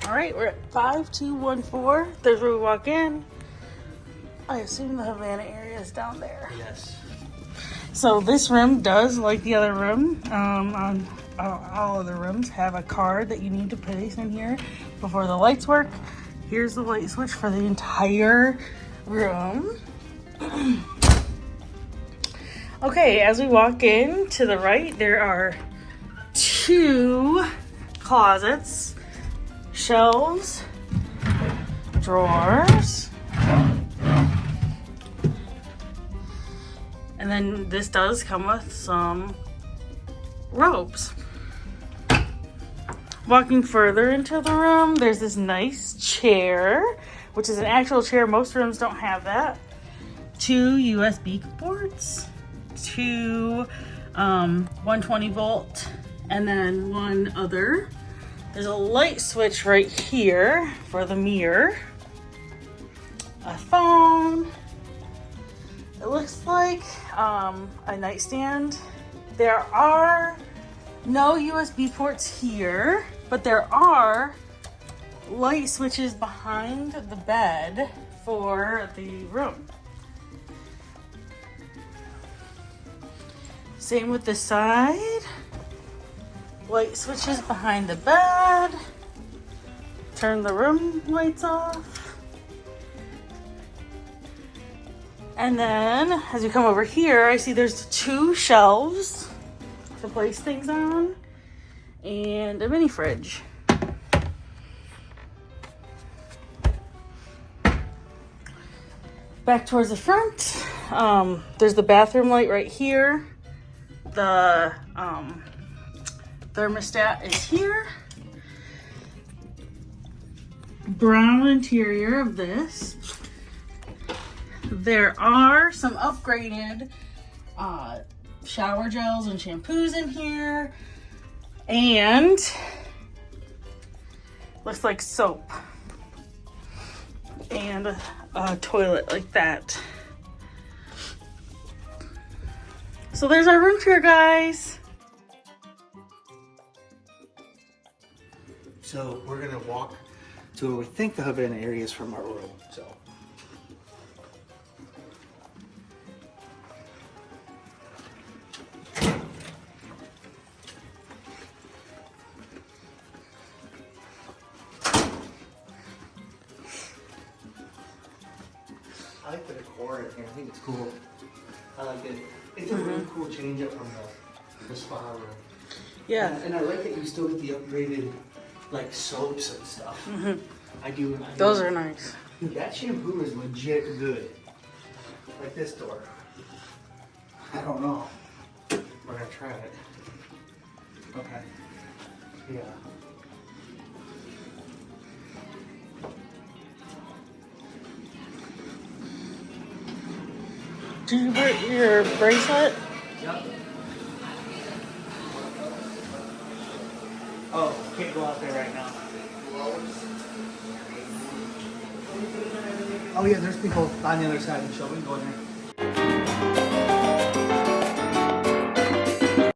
All right, we're at 5214. There's where we walk in. I assume the Havana area is down there. Yes. So this room does, like the other room, on all other rooms, have a card that you need to place in here before the lights work. Here's the light switch for the entire room. Okay, as we walk in to the right, there are 2 closets, shelves, drawers, and then this does come with some robes. Walking further into the room, there's this nice chair, which is an actual chair. Most rooms don't have that. 2 USB ports, 2 120 volt, and then 1 other. There's a light switch right here for the mirror. A phone. It looks like a nightstand. There are no USB ports here, but there are light switches behind the bed for the room. Same with the side. Light switches behind the bed. Turn the room lights off. And then as you come over here, I see there's 2 shelves to place things on and a mini fridge. Back towards the front, there's the bathroom light right here. The thermostat is here. Brown interior of this. There are some upgraded shower gels and shampoos in here. And looks like soap. And a toilet like that. So there's our room tour, guys. So we're gonna walk to where we think the Havana area is from our room. So. I like the decor in here. I think it's cool. I like it. It's a really cool change up from the spa room. Yeah. And I like that you still get the upgraded like soaps and stuff. I do. Those are nice. Dude, that shampoo is legit good. Like this door. I don't know. We're gonna try it. Okay. Yeah. Did you put your bracelet? Yep. Oh, can't go out there right now. Oh yeah, there's people on the other side of the show. We can go in there.